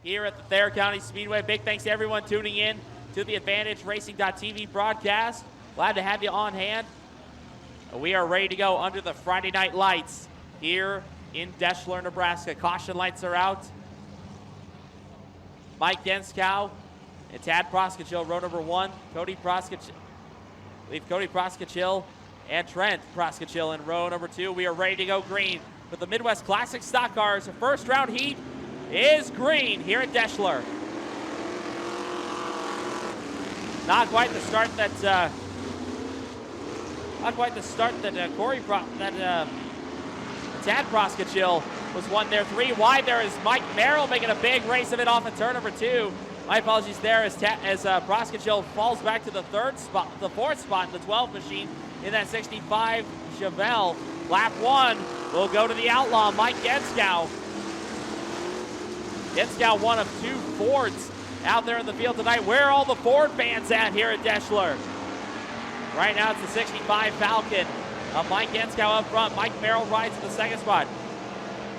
here at the Thayer County Speedway. Big thanks to everyone tuning in to the AdvantageRacing.tv broadcast. Glad to have you on hand. We are ready to go under the Friday night lights here in Deshler, Nebraska. Caution lights are out. Mike Genskow and Tad Proskachil, row number 1. Cody Proskachil and Trent Proskachil in row number 2. We are ready to go green with the Midwest Classic Stock Cars. The first round heat is green here at Deshler. Not quite the start that Tad Proskachil was won there. 3 wide there is Mike Merrill making a big race of it off of turn number 2. My apologies there as Proskachil falls back to the fourth spot in the 12 machine in that 65 Chevelle. Lap 1 will go to the outlaw, Mike Genskow. Genskow, one of 2 Fords out there in the field tonight. Where are all the Ford fans at here at Deshler? Right now it's the 65 Falcon. Mike Genskow up front. Mike Merrill rides in the 2nd spot.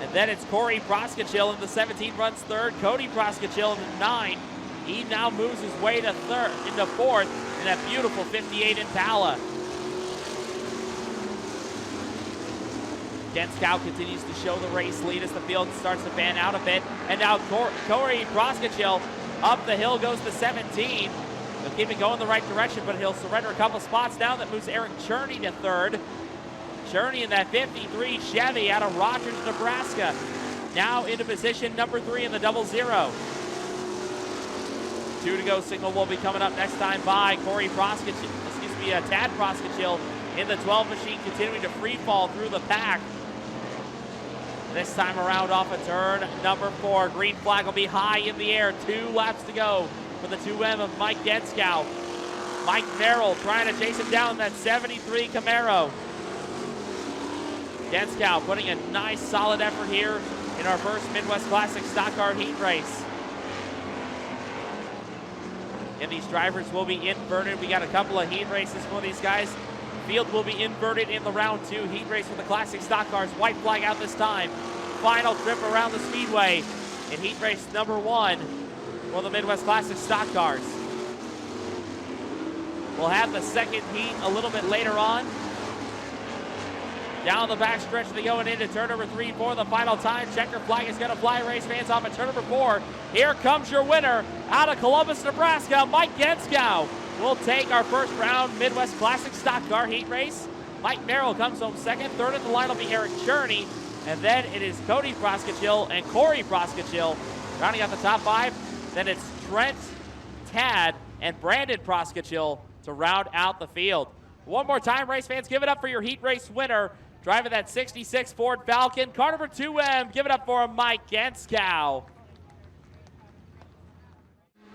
And then it's Corey Proskachil in the 17, runs 3rd. Cody Proskachil in the 9. He now moves his way to 4th in that beautiful 58 Impala. Genskow continues to show the race lead as the field starts to fan out a bit. And now Corey Proskachil up the hill goes to 17. He'll keep it going the right direction, but he'll surrender a couple spots now. That moves Eric Cherney to 3rd. Cherney in that 53 Chevy out of Rogers, Nebraska. Now into position number 3 in the 00. 2 to go signal will be coming up next time by Tad Proskachil in the 12 machine, continuing to free fall through the pack. This time around off of turn number 4. Green flag will be high in the air. 2 laps to go for the 2M of Mike Genskow. Mike Merrill trying to chase him down in that 73 Camaro. Genskow putting a nice solid effort here in our first Midwest Classic Stock Car heat race. And these drivers will be inverted. We got a couple of heat races for these guys. Field will be inverted in the round 2 heat race for the Classic Stock Cars. White flag out this time. Final trip around the Speedway in heat race number 1 for the Midwest Classic Stock Cars. We'll have the second heat a little bit later on. Down the back stretch they going into turn number 3 for the final time. Checker flag is going to fly, race fans off at turn number 4. Here comes your winner out of Columbus, Nebraska, Mike Genskow. We'll take our first round Midwest Classic Stock Car heat race. Mike Merrill comes home 2nd. 3rd in the line will be Eric Cherney. And then it is Cody Proskachil and Corey Proskachil rounding out the top 5. Then it's Trent, Tad, and Brandon Proskachil to round out the field. One more time, race fans, give it up for your heat race winner. Driving that 66 Ford Falcon, car number 2M. Give it up for Mike Genskow.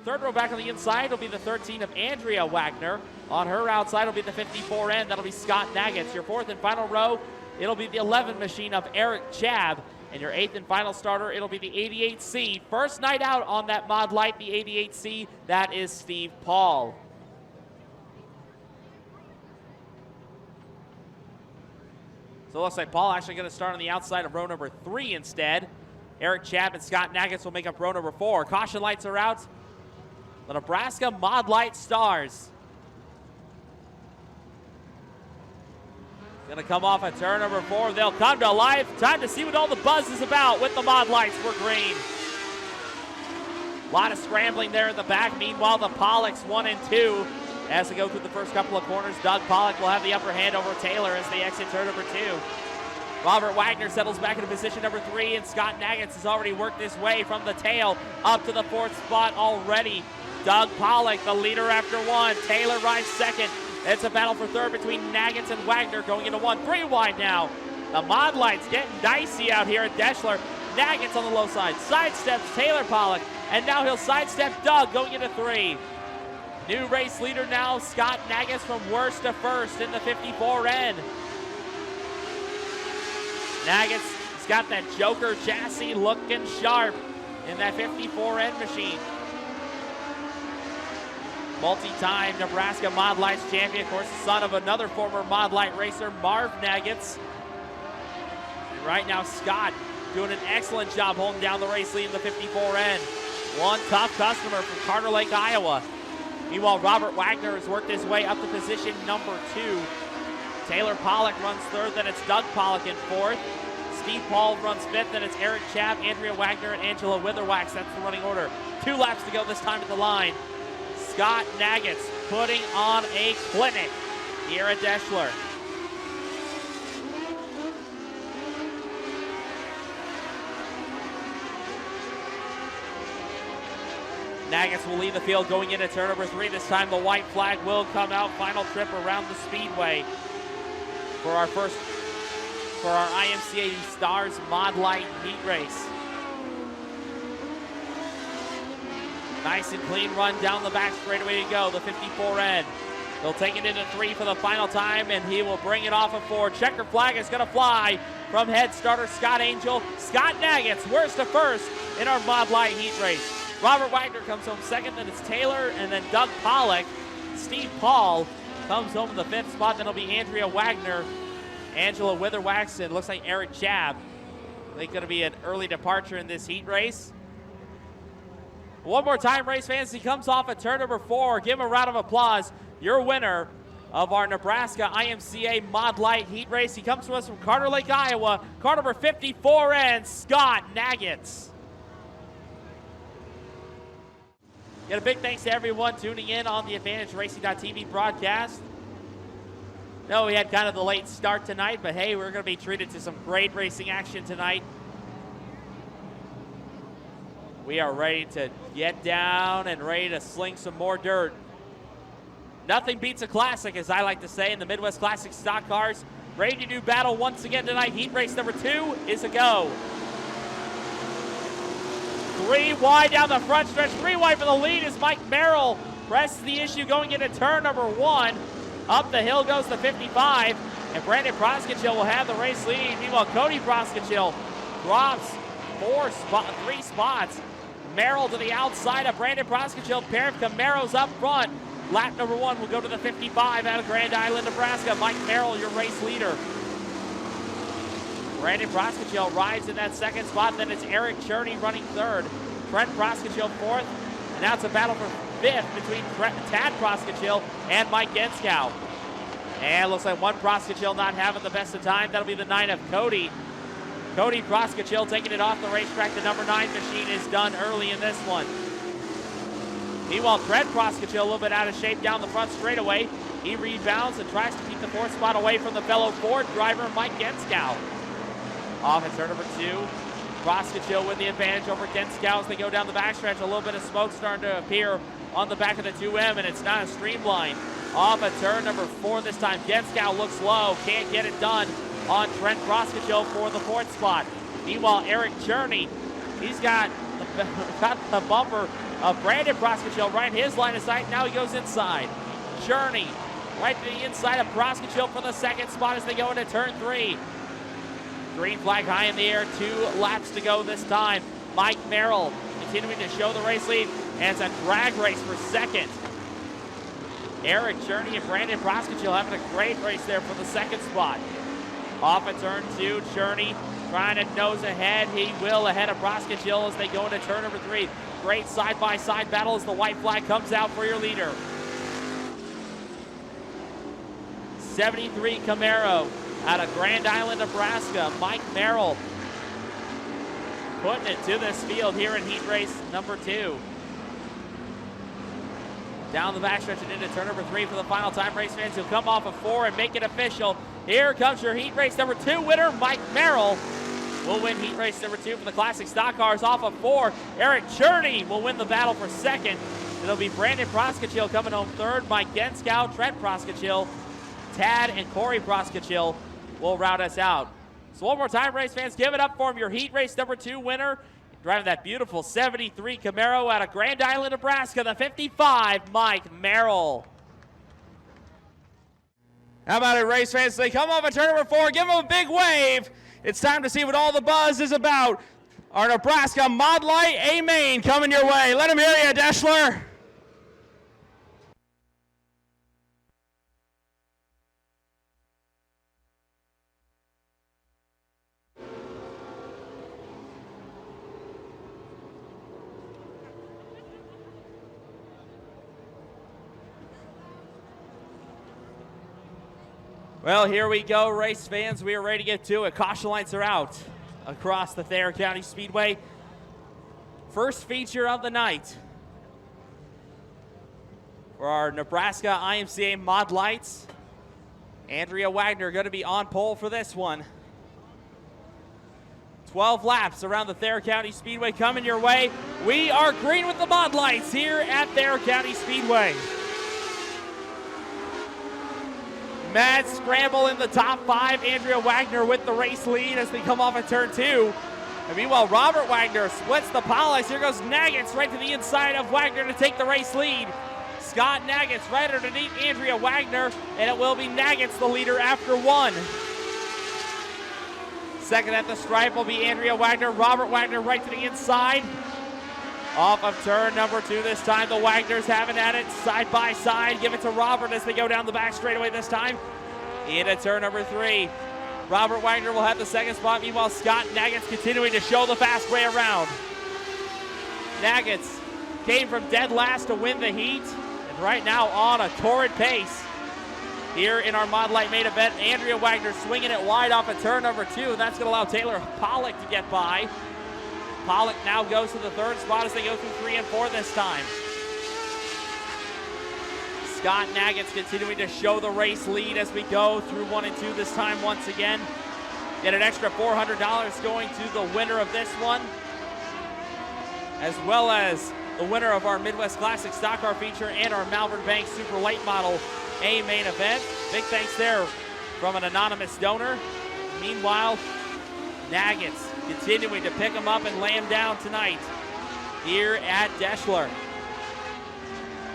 3rd row back on the inside will be the 13 of Andrea Wagner. On her outside will be the 54N. That'll be Scott Naggets. Your 4th and final row, it'll be the 11 machine of Eric Chabb. And your 8th and final starter, it'll be the 88C. First night out on that Mod Light, the 88C, that is Steve Paul. So it looks like Paul actually going to start on the outside of row number 3 instead. Eric Chabb and Scott Naggets will make up row number 4. Caution lights are out. The Nebraska Mod Light Stars. Going to come off at turn number 4. They'll come to life. Time to see what all the buzz is about with the Mod Lights for green. A lot of scrambling there in the back. Meanwhile, the Pollocks 1 and 2. As they go through the first couple of corners, Doug Pollock will have the upper hand over Taylor as they exit turn number 2. Robert Wagner settles back into position number 3, and Scott Naggets has already worked his way from the tail up to the 4th spot already. Doug Pollock, the leader after 1. Taylor rides 2nd. It's a battle for 3rd between Naggets and Wagner going into 1. 3 wide now. The Mod Lights getting dicey out here at Deshler. Naggets on the low side. Sidesteps Taylor Pollock, and now he'll sidestep Doug going into 3. New race leader now, Scott Naggets from worst to first in the 54N. Naggets has got that Joker chassis looking sharp in that 54N machine. Multi-time Nebraska Mod Lights champion, of course, the son of another former Mod Light racer, Marv Naggets. And right now, Scott doing an excellent job holding down the race lead in the 54N. One tough customer from Carter Lake, Iowa. Meanwhile, Robert Wagner has worked his way up to position number 2. Taylor Pollock runs 3rd, then it's Doug Pollock in 4th. Steve Paul runs 5th, then it's Eric Chapp, Andrea Wagner, and Angela Witherwax. That's the running order. 2 laps to go this time at the line. Scott Naggetts putting on a clinic here at Deshler. Naggetts will lead the field going into turn number 3. This time the white flag will come out. Final trip around the Speedway for our IMCA Stars Mod Light heat race. Nice and clean run down the back straightaway to go, the 54N. He'll take it into 3 for the final time, and he will bring it off of 4. Checker flag is going to fly from head starter Scott Angel. Scott Naggetts, worst to first in our Mod Light heat race. Robert Wagner comes home 2nd, then it's Taylor, and then Doug Pollock. Steve Paul comes home in the 5th spot. Then it'll be Andrea Wagner, Angela Witherwax, and looks like Eric Chabb. I think going to be an early departure in this heat race. One more time, race fans, he comes off at turn number 4. Give him a round of applause. Your winner of our Nebraska IMCA Mod Light heat race. He comes to us from Carter Lake, Iowa. Car number 54N, Scott Naggetts. Get a big thanks to everyone tuning in on the AdvantageRacing.tv broadcast. No, we had kind of the late start tonight, but hey, we're going to be treated to some great racing action tonight. We are ready to get down and ready to sling some more dirt. Nothing beats a classic, as I like to say, in the Midwest Classic Stock Cars. Ready to do battle once again tonight. Heat race number 2 is a go. 3 wide down the front stretch. 3 wide for the lead as Mike Merrill presses the issue going into turn number 1. Up the hill goes the 55, and Brandon Proskitchill will have the race lead. Meanwhile, Cody Proskitchill drops 3 spots. Merrill to the outside of Brandon Proskitchill. Pair of Camaros up front. Lap number 1 will go to the 55 out of Grand Island, Nebraska. Mike Merrill, your race leader. Brandon Proskitchill rides in that 2nd spot. Then it's Eric Cherney running 3rd. Trent Proskitchill 4th. And now it's a battle for 5th between Tad Proskitchill and Mike Genskow. And looks like one Proskitchill not having the best of time. That'll be the 9 of Cody. Cody Proskitchill taking it off the racetrack. The number 9 machine is done early in this one. Meanwhile, Trent Proskitchill a little bit out of shape down the front straightaway. He rebounds and tries to keep the 4th spot away from the fellow Ford driver, Mike Genskow. Off at turn number 2. Proskitchill with the advantage over Genskow as they go down the backstretch. A little bit of smoke starting to appear on the back of the 2M, and it's not a streamline. Off at turn number 4 this time. Genskow looks low, can't get it done on Trent Proskitchill for the 4th spot. Meanwhile, Eric Cherney, he's got the bumper of Brandon Proskitchill right in his line of sight. Now he goes inside. Cherney right to the inside of Proskitchill for the 2nd spot as they go into turn 3. Green flag high in the air, 2 laps to go this time. Mike Merrill continuing to show the race lead, and it's a drag race for 2nd. Eric Cherney and Brandon Proskitchill having a great race there for the 2nd spot. Off at turn 2, Cherney trying to nose ahead. He will ahead of Proskitchill as they go into turn number 3. Great side-by-side battle as the white flag comes out for your leader. 73 Camaro out of Grand Island, Nebraska. Mike Merrill putting it to this field here in heat race number 2. Down the backstretch and into turn number 3 for the final time. Race fans, he'll come off of 4 and make it official. Here comes your heat race number 2 winner, Mike Merrill. Will win heat race number 2 for the Classic Stock Cars off of 4. Eric Cherney will win the battle for 2nd. It'll be Brandon Proskitchill coming home 3rd. Mike Genskow, Trent Proskitchill, Tad, and Corey Proskitchill will round us out. So one more time, race fans, give it up for him. Your heat race number 2 winner, driving that beautiful 73 Camaro out of Grand Island, Nebraska, the 55, Mike Merrill. How about it, race fans? They come off at turn number 4. Give them a big wave. It's time to see what all the buzz is about. Our Nebraska Mod Light A-Main coming your way. Let them hear you, Deshler. Well, here we go, race fans. We are ready to get to it. Caution lights are out across the Thayer County Speedway. First feature of the night for our Nebraska IMCA Mod Lites. Andrea Wagner going to be on pole for this one. 12 laps around the Thayer County Speedway coming your way. We are green with the Mod Lites here at Thayer County Speedway. Mad scramble in the top 5. Andrea Wagner with the race lead as they come off of turn 2. And meanwhile, Robert Wagner splits the Pollux. Here goes Naggets right to the inside of Wagner to take the race lead. Scott Naggets right underneath Andrea Wagner, and it will be Naggets the leader after 1. Second at the stripe will be Andrea Wagner. Robert Wagner right to the inside. Off of turn number 2 this time. The Wagners having at it side by side. Give it to Robert as they go down the back straightaway this time. Into turn number 3. Robert Wagner will have the second spot. Meanwhile, Scott Naggets continuing to show the fast way around. Naggets came from dead last to win the heat. And right now on a torrid pace. Here in our Mod Lite main event, Andrea Wagner swinging it wide off of turn number 2. And that's going to allow Taylor Pollock to get by. Pollock now goes to the third spot as they go through 3 and 4 this time. Scott Naggets continuing to show the race lead as we go through 1 and 2 this time once again. Get an extra $400 going to the winner of this one, as well as the winner of our Midwest Classic Stockcar feature and our Malvern Bank Super Late Model A main event. Big thanks there from an anonymous donor. Meanwhile, Naggets continuing to pick them up and lay them down tonight here at Deshler.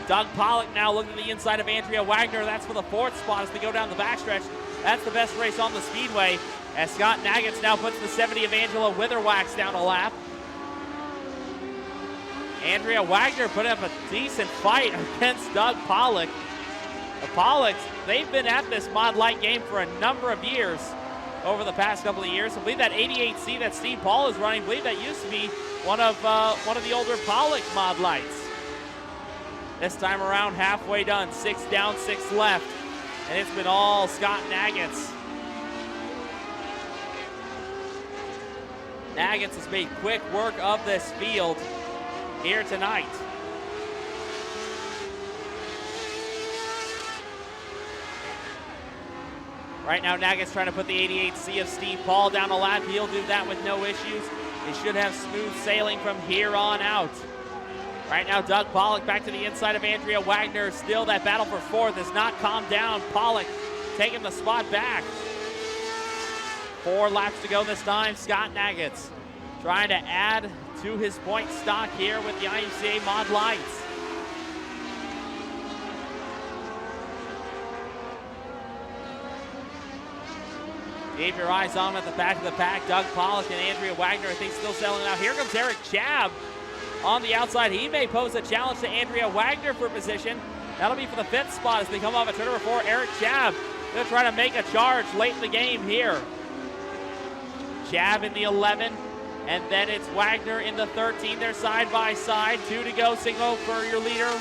Doug Pollock now looking to the inside of Andrea Wagner. That's for the 4th spot as they go down the backstretch. That's the best race on the speedway as Scott Naggets now puts the 70 of Angela Witherwax down a lap. Andrea Wagner put up a decent fight against Doug Pollock. The Pollocks, they've been at this Mod Lite game for a number of years over the past couple of years. I believe that 88C that Steve Paul is running, I believe that used to be one of the older Pollock Mod Lites. This time around, halfway done, 6 down, 6 left, and it's been all Scott Naggets. Naggets has made quick work of this field here tonight. Right now, Naggets trying to put the 88C of Steve Paul down a lap. He'll do that with no issues. They should have smooth sailing from here on out. Right now, Doug Pollock back to the inside of Andrea Wagner. Still, that battle for 4th has not calmed down. Pollock taking the spot back. 4 laps to go this time. Scott Naggets trying to add to his point stock here with the IMCA Mod Lites. Keep your eyes on him at the back of the pack. Doug Pollock and Andrea Wagner, I think, still settling out. Here comes Eric Chabb on the outside. He may pose a challenge to Andrea Wagner for position. That'll be for the 5th spot as they come off at turn number 4. Eric Chabb going to try to make a charge late in the game here. Chabb in the 11, and then it's Wagner in the 13. They're side by side. 2 to go. Signal for your leader,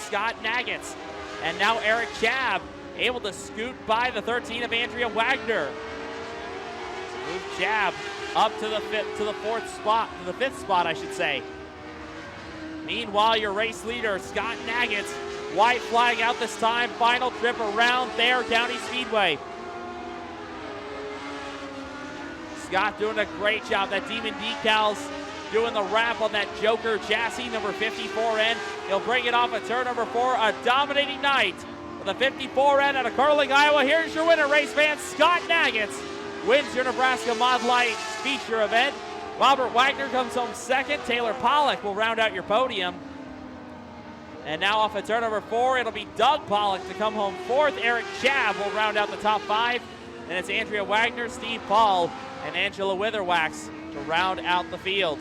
Scott Naggets. And now Eric Chabb able to scoot by the 13 of Andrea Wagner. Move Chabb up to the 5th spot, I should say. Meanwhile, your race leader, Scott Naggets, white flag out this time. Final trip around Thayer County Speedway. Scott doing a great job. That Demon Decals doing the wrap on that Joker chassis, number 54N. He'll bring it off at turn number 4. A dominating night with a 54N out of Carling, Iowa. Here's your winner, race fans. Scott Naggets wins your Nebraska Mod Lites feature event. Robert Wagner comes home 2nd. Taylor Pollock will round out your podium. And now off of turn number 4, it'll be Doug Pollock to come home 4th. Eric Chabb will round out the top 5. And it's Andrea Wagner, Steve Paul, and Angela Witherwax to round out the field.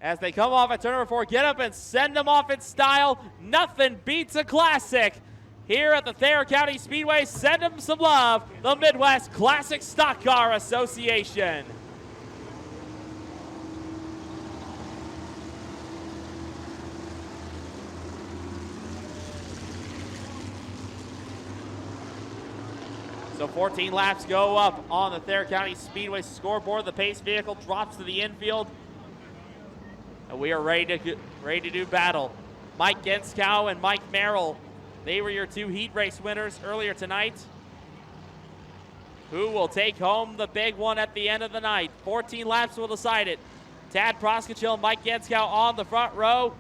As they come off at turn number 4, get up and send them off in style. Nothing beats a classic. Here at the Thayer County Speedway, send them some love, the Midwest Classic Stockcar Association. So 14 laps go up on the Thayer County Speedway scoreboard. The pace vehicle drops to the infield. And we are ready to do battle. Mike Genskow and Mike Merrill, they were your two heat race winners earlier tonight. Who will take home the big one at the end of the night? 14 laps will decide it. Tad Proskachil and Mike Genskow on the front row.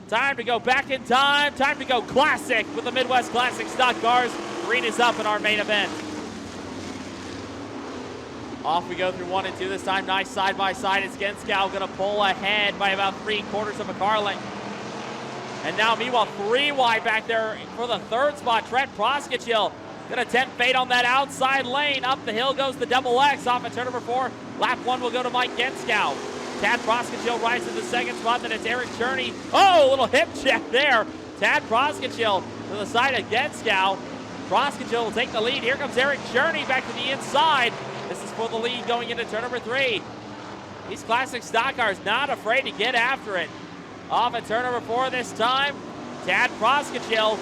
Time to go back in time. Time to go classic with the Midwest Classic Stock Cars. Green is up in our main event. Off we go through 1 and 2 this time. Nice side by side. It's Genskow going to pull ahead by about 3/4 of a car length. And now, meanwhile, 3 wide back there for the third spot. Trent Proskachil going to tempt fate on that outside lane. Up the hill goes the double X off at turn number 4. Lap 1 will go to Mike Genskow. Tad Proskachil rises to the second spot. Then it's Eric Cherney. Oh, a little hip check there. Tad Proskachil to the side of Genskow. Proskachil will take the lead. Here comes Eric Cherney back to the inside. This is for the lead going into turn number 3. These classic stock cars not afraid to get after it. Off at turn number 4 this time. Tad Proskachil,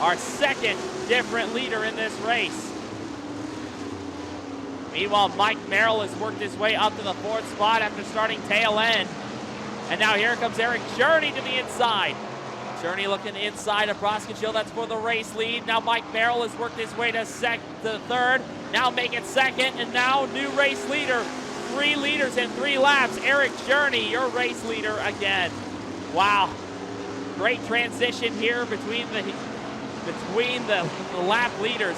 our second different leader in this race. Meanwhile, Mike Merrill has worked his way up to the 4th spot after starting tail end. And now here comes Eric Cherney to the inside. Cherney looking inside of Proskachil. That's for the race lead. Now Mike Merrill has worked his way to third. Now make it second. And now new race leader. 3 leaders in 3 laps. Eric Cherney, your race leader again. Wow. Great transition here between the lap leaders.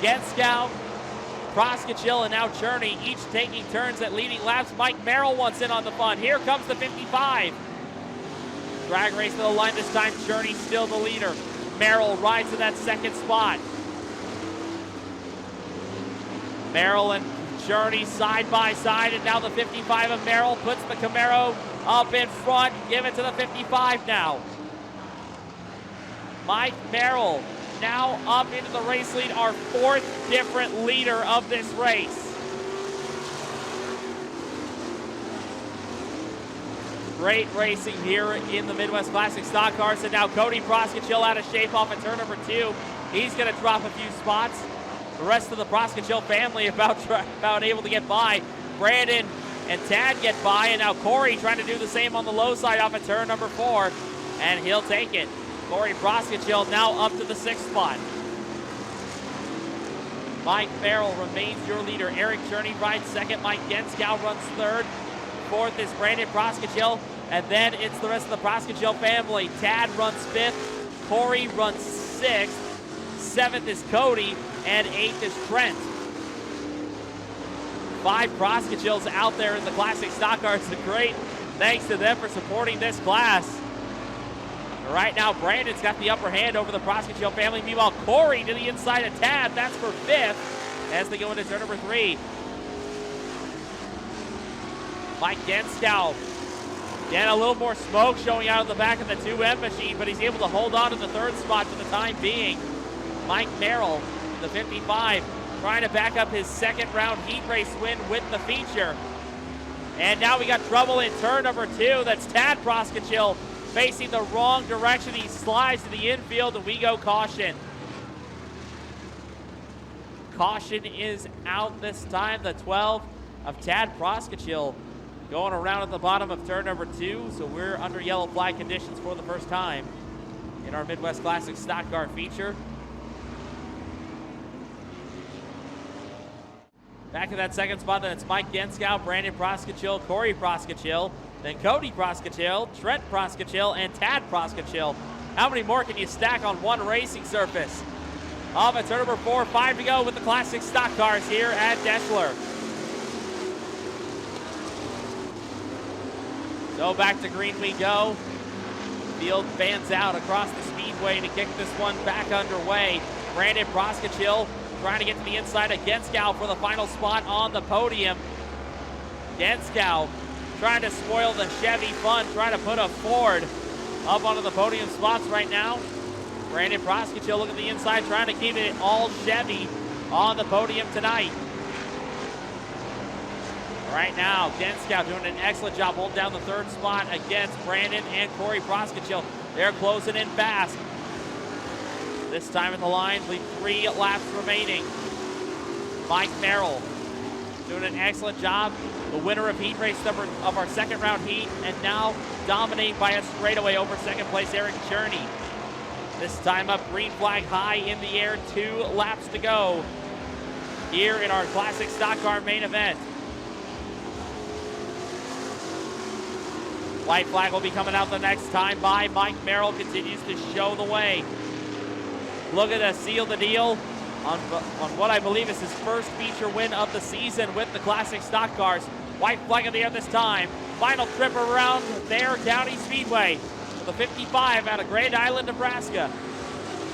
Genskow, Proskachil, and now Cherney, each taking turns at leading laps. Mike Merrill wants in on the fun. Here comes the 55. Drag race to the line this time. Cherney still the leader. Merrill rides to that second spot. Merrill and Cherney side by side, and now the 55 of Merrill puts the Camaro up in front. Give it to the 55 now. Mike Merrill now up into the race lead, our 4th different leader of this race. Great racing here in the Midwest Classic Stock Cars. And now Cody Proskachil out of shape off at turn number 2. He's going to drop a few spots. The rest of the Proskachil family about able to get by. Brandon and Tad get by, and now Corey trying to do the same on the low side off at turn number 4, and he'll take it. Corey Proskachil now up to the 6th spot. Mike Merrill remains your leader. Eric Cherney rides second. Mike Genskow runs 3rd. 4th is Brandon Proskachil, and then it's the rest of the Proskachil family. Tad runs 5th. Corey runs 6th. 7th is Cody, and 8th is Trent. 5 Proskachils out there in the classic stock cars. Great thanks to them for supporting this class. Right now, Brandon's got the upper hand over the Proskachil family. Meanwhile, Corey to the inside of Tad. That's for 5th as they go into turn number 3. Mike Genskow. Again, a little more smoke showing out of the back of the 2M machine, but he's able to hold on to the 3rd spot for the time being. Mike Merrill, the 55, trying to back up his 2nd round heat race win with the feature. And now we got trouble in turn number 2. That's Tad Proskachil facing the wrong direction. He slides to the infield, and we go caution. Caution is out this time. The 12 of Tad Proskachil going around at the bottom of turn number 2. So we're under yellow flag conditions for the first time in our Midwest Classic Stock Car feature. Back in that 2nd spot, then it's Mike Genskow, Brandon Proskachil, Corey Proskachil, then Cody Proskachil, Trent Proskachil, and Tad Proskachil. How many more can you stack on one racing surface? Off at turn number 4, 5 to go with the classic stock cars here at Deshler. So back to green we go. Field fans out across the speedway to kick this one back underway. Brandon Proskachil trying to get to the inside of Genskow for the final spot on the podium. Genskow trying to spoil the Chevy fun, trying to put a Ford up onto the podium spots right now. Brandon Proskachil looking at the inside, trying to keep it all Chevy on the podium tonight. Right now, Genskow doing an excellent job holding down the 3rd spot against Brandon and Corey Proskachil. They're closing in fast. This time at the line, 3 laps remaining. Mike Merrill doing an excellent job. The winner of heat race number of our second round heat, and now dominating by a straightaway over second place Eric Cherney. This time up, green flag high in the air, 2 laps to go here in our Classic Stock Car main event. White flag will be coming out the next time by. Mike Merrill continues to show the way. Looking to seal the deal on what I believe is his first feature win of the season with the Classic Stock Cars. White flag in the air this time. Final trip around Thayer County Speedway for the 55 out of Grand Island, Nebraska.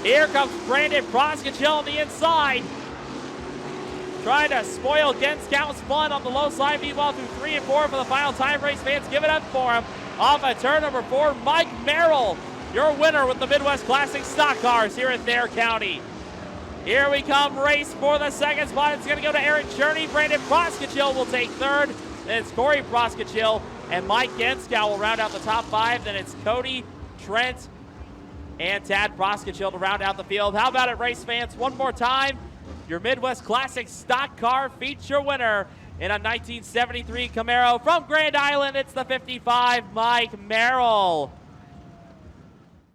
Here comes Brandon Proskachil on the inside. Trying to spoil Ken Scout's fun on the low side. Meanwhile, through 3 and 4 for the final time, race fans give it up for him. Off of turn number 4, Mike Merrill, your winner with the Midwest Classic Stock Cars here in Thayer County. Here we come, race for the second spot. It's going to go to Eric Cherney. Brandon Proskachil will take third. Then it's Corey Proskachil and Mike Genskow will round out the top 5. Then it's Cody, Trent, and Tad Proskachil to round out the field. How about it, race fans? One more time, your Midwest Classic Stock Car feature winner in a 1973 Camaro from Grand Island. It's the 55, Mike Merrill.